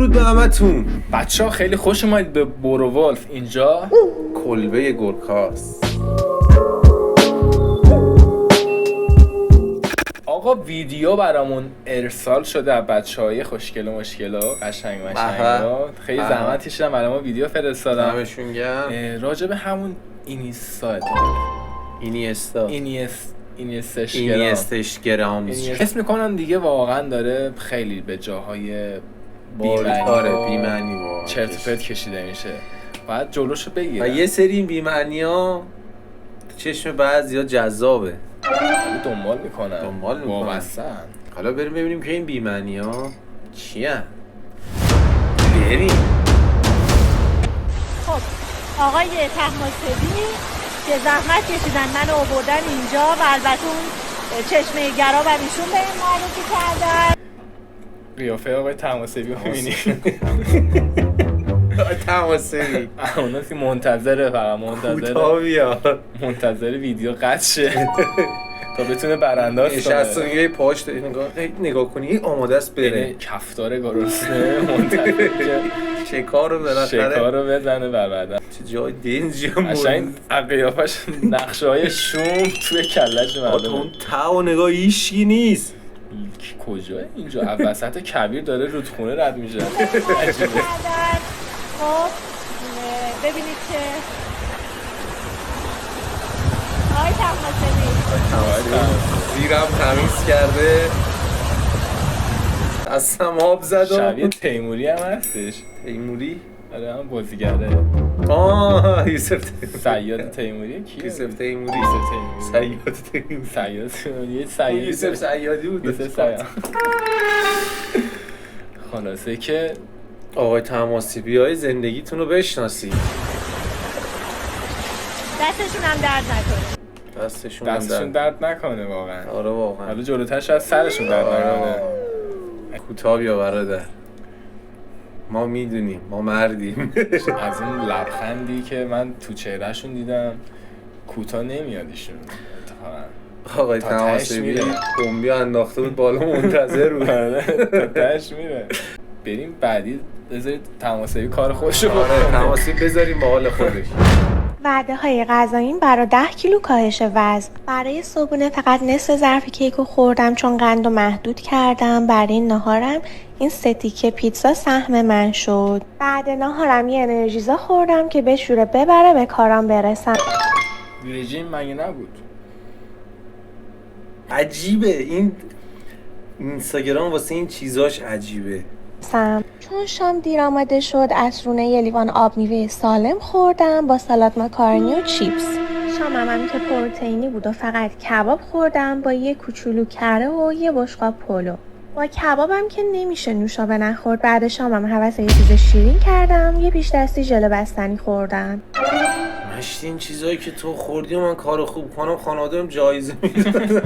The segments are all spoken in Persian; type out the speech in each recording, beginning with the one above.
درود به همتون بچه‌ها، خیلی خوش اومدید به بوروولف. اینجا کلبه گورکاست. آقا ویدیو برامون ارسال شده از بچه‌های خوشگل و مشکلا قشنگ مشنگا. خیلی زحمت کشیدن برای ما ویدیو فرستادن. دمشون گرم. راجع به همون اینیستا اینیستشگرام اسم میکنن دیگه. واقعا داره خیلی به جاهای بی‌معنی چرت و پرت کشیده میشه. باید جلوشو بگیرن. و یه سری این بی‌معنی‌ها چشم بعضیا جذابه، دنبال میکنن وابستن. حالا بریم ببینیم که این بی‌معنی‌ها چیه. بریم. خب آقای طهماسبی که زحمت کشیدن منو آوردن اینجا و البته اون چشمه گرا و ایشون به این معرفی کردن. قیافه آقای طهماسبی رو می‌بینی؟ طهماسبی اونا که منتظره، فقط منتظر ویدیو قطع شه تا بتونه برانداز کنه. نشستون یه پاش داری نگاه کنی، این آماده است بره کفتار گرسنه منتظر شکار رو بزنه بر بدن. چه جای دنجی هم قشنگ قیافش نقشه‌های شوم توی کله‌ش مردم. اون تا و نگاه هیچکی نیست. کجاه اینجا؟ وسط کبیر داره رودخونه رد میشه. عجیبه. خب ببینید که آقای طهماسبی زیرم تمیز کرده، دستم آب زد. شبیه تیموری هم هستش. تیموری؟ آره هم بازیگره. یوسف صیاد تیموری کیه؟ یوسف تیموری. یوسف صیادی بود. خلاصه که آقای طهماسبی های زندگیتون رو بشناسی. دستشون هم درد نکنه. دستشون درد نکنه واقعا. آره واقعا. حالا جلوتر شاید سرشون درد نکنه. کوتاه بیا برادر، ما میدونیم، ما مردیم. از اون لبخندی که من تو چهرهشون دیدم کوتاه نمیاد ایشون. آقای طهماسبی بمبی انداخته بود بالا، منتظر بود تا تهش میره. بریم بعدی. بذارید طهماسبی کار خودش رو بکنه. طهماسبی بذاریم با حال خودش. وعده های غذاییم برای 10 کیلو کاهش وزن. برای صبحونه فقط نصف ظرف کیک رو خوردم چون قند رو محدود کردم. برای ناهارم این 3 تیکه پیتزا سهم من شد. بعد ناهارم یه انرژیزا خوردم که بشوره ببره به کارام برسم. رژیم مگه نبود؟ عجیبه این اینستاگرام واسه این چیزاش عجیبه. چون شام دیر آماده شد عصرونه یه لیوان آب میوه سالم خوردم با سالاد ماکارونی و چیپس. شامم هم که پروتئینی بود و فقط کباب خوردم با یه کوچولو کره و یه بشقاب پلو. با کبابم که نمیشه نوشابه نخورد. بعد شامم هوس یه چیز شیرین کردم، یه پیش دستی ژله بستنی خوردم. مشتی این چیزایی که تو خوردی و من کارو خوب کنم خانواده‌ام جایزه میدن.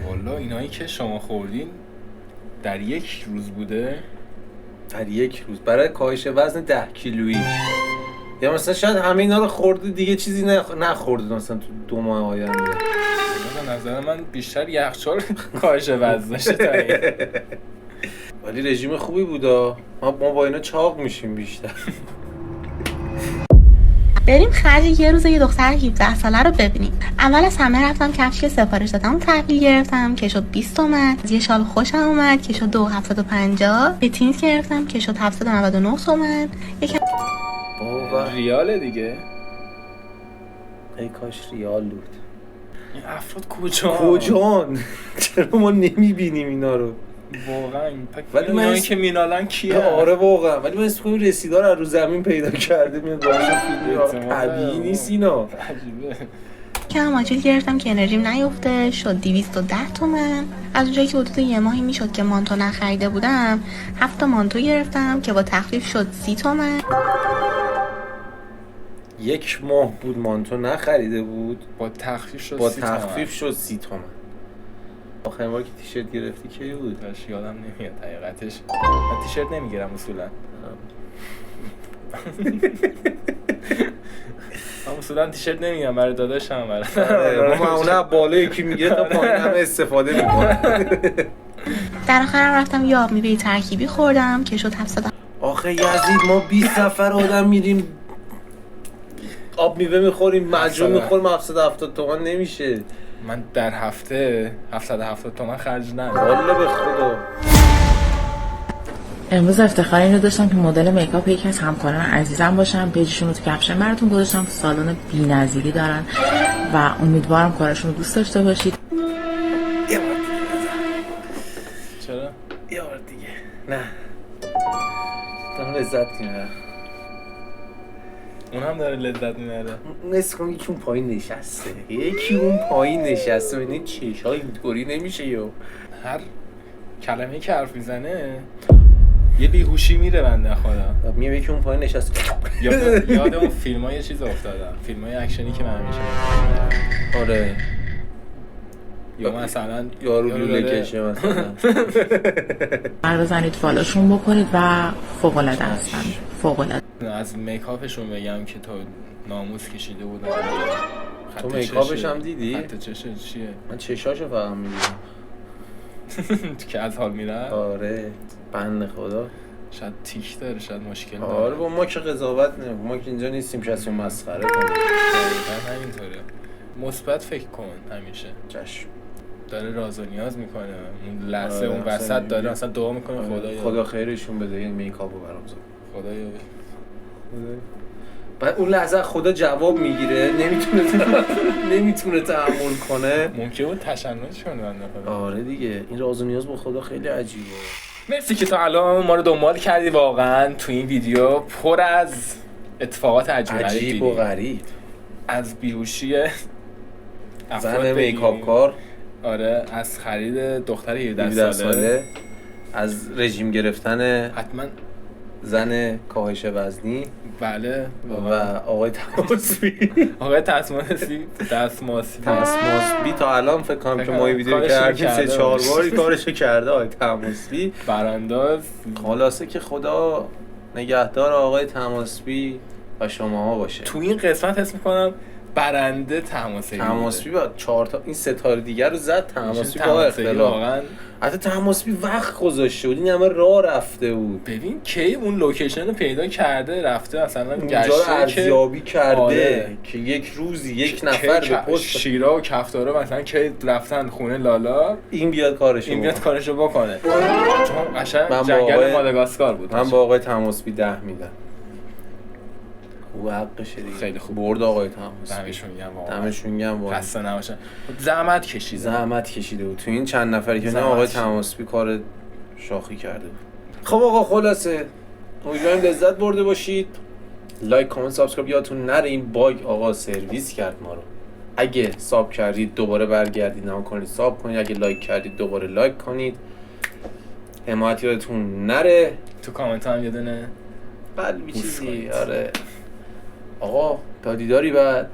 والا اینایی که شما خوردین در یک روز بوده؟ در یک روز برای کاهش وزن 10 کیلویی. یا مثلا شاید همه اینا رو خورده دیگه چیزی نخورده مثلا تو 2 ماه آینده. به نظر من بیشتر یخچال کاهش وزنشه تا این. ولی رژیم خوبی بودا. ما با اینا چاق میشیم بیشتر. بریم خرج یه روز یه دختر 17 ساله رو ببینیم. اول از همه رفتم کفش که سفارش دادم و تحویل گرفتم که شد 20 تومن. یه شال خوشم اومد که شد 2750. یه تینس گرفتم که شد 799 تومن. ریاله دیگه. ای کاش ریال بود. این افراد کجان؟ چرا ما نمیبینیم اینا رو؟ واقعا ولی من اینایی که مینالن کیه؟ آره واقعا. ولی من اسم کنم رسیدار از رو زمین پیدا کرده میاد باشه فیلم طبیعی نیست اینا. عجیبه. که هم آجیل گرفتم که انرژیم نیفته شد 210 تومن. از اونجایی که حدود یه ماهی میشد که مانتو نخریده بودم 7 مانتو گرفتم که با تخفیف شد 30 تومن. 1 ماه بود مانتو نخریده بود، با تخفیف شد 30 تومن. آخرین بار که تیشرت گرفتی کی بود؟ داشت یادم نمیاد حقیقتش. من تیشرت نمیگیرم اصولا. من اصولا تیشرت نمیگیرم برای داداشم. ما معمولا بالایی که میگیره تا پایین هم استفاده میکنه. در آخرم رفتم یه آب میوه ترکیبی خوردم که شد 700. آخه یزید ما 20 نفر آدم میریم آب میوه میخوریم مجموع میخوریم 770 تومان نمیشه. من در هفته 770 تومان خرج ندارم والا به خدا. امروز افتخار اینو داشتم که مدل میکاپ یکی از همکاران عزیزم باشم. پیجشون رو تو کپشن براتون گذاشتم. سالن بی‌نظیری دارن و امیدوارم کارشون رو دوست داشته باشید. یه بار دیگه چرا؟ یه بار دیگه نه دارم لذت میبرم. اون هم داره لذت میبره. نصف کن یکی اون پایین نشسته یکی اون پایین نشسته و این چشای اینطوری نمیشه. یا هر کلمه که حرف میزنه یه بیهوشی میره بنده خدا. میگم یکی اون پایین نشسته. یاد اون فیلم های چیز افتادم، فیلم های اکشنی که من همیشه می‌بینم. آره یا مثلا یارو لوله کشه مثلا. قرار زنید فالوشون بکنید و فوق‌العاده هستن. فوق‌العاده. از میکاپشون بگم که تو ناموس کشیده بودن. تو میکاپش هم دیدی؟ خط چشه چیه؟ من چشاشو فقط می‌بینم که از حال میره. آره بنده خدا. شاید تیک داره، شاید مشکل داره. آره با ما که قضاوت نمی‌کنیم، ما که اینجا نیستیم که اصلا مسخره کنیم. دقیقاً همینطوره. مثبت فکر کن همیشه. چشم. داره راز و نیاز میکنه، اون لحظه آره، اون وسط اصلا داره اصلا دعا میکنه خدا خیرشون بده این میکاپو برام زد. خدایا بعد اون لحظه خدا جواب میگیره نمیتونه تحمل کنه. ممکنه بود تشنج کنه بنده خدا. آره دیگه این راز و نیاز با خدا خیلی عجیبه. مرسی که تا الان ما رو دنبال کردی. واقعا تو این ویدیو پر از اتفاقات عجیب و غریب، از بیهوشی زن میکاپ کار، آره، از خرید دختر 17 ساله، از رژیم گرفتن حتما زن کاهش وزنی، بله، و آقای تماسبی. آقای تسماسبی تا الان فکر کنم که ما این ویدیو کردیم 3-4 بار کارشو کرده آقای تماسبی برانداز. خلاصه که خدا نگهدار آقای تماسبی و شماها باشه. تو این قسمت حس می‌کنم برنده تماسبی با 4 تا این ستاره دیگر رو زد. تماسبی با اختلاف واقعا. حتی تماسبی وقت گذاشته بود، این همه راه رفته بود. ببین کی اون لوکیشن رو پیدا کرده، رفته مثلا اونجا رو ارزیابی کرده. آره. که یک روزی یک نفر به پست شیرا و کفتارا مثلا کی رفتن خونه لالا، این بیاد کارشو بکنه. چون قشنگ جنگل ماداگاسکار بود. من با آقای تماسبی 10 میدم. خوب حقشه دیگه. خیلی خوب برد آقای تماسبی. دمشون گرم واقعا. خسته نباشن. زحمت کشیده بود. تو این چند نفری که آقای تماسبی کار شاخی کرده بود. خب آقا خلاصه امیدوارم لذت برده باشید. لایک، کامنت، سابسکرایب یادتون نره. این باگ آقا سرویس کرد ما رو. اگه ساب کردید دوباره برگردید نکنید ساب کنید. اگه لایک کردید دوباره لایک کنید. حمایت یادتون نره. تو کامنت هم یه دونه قلبی چیزی. آره آقا تا دیداری بعد.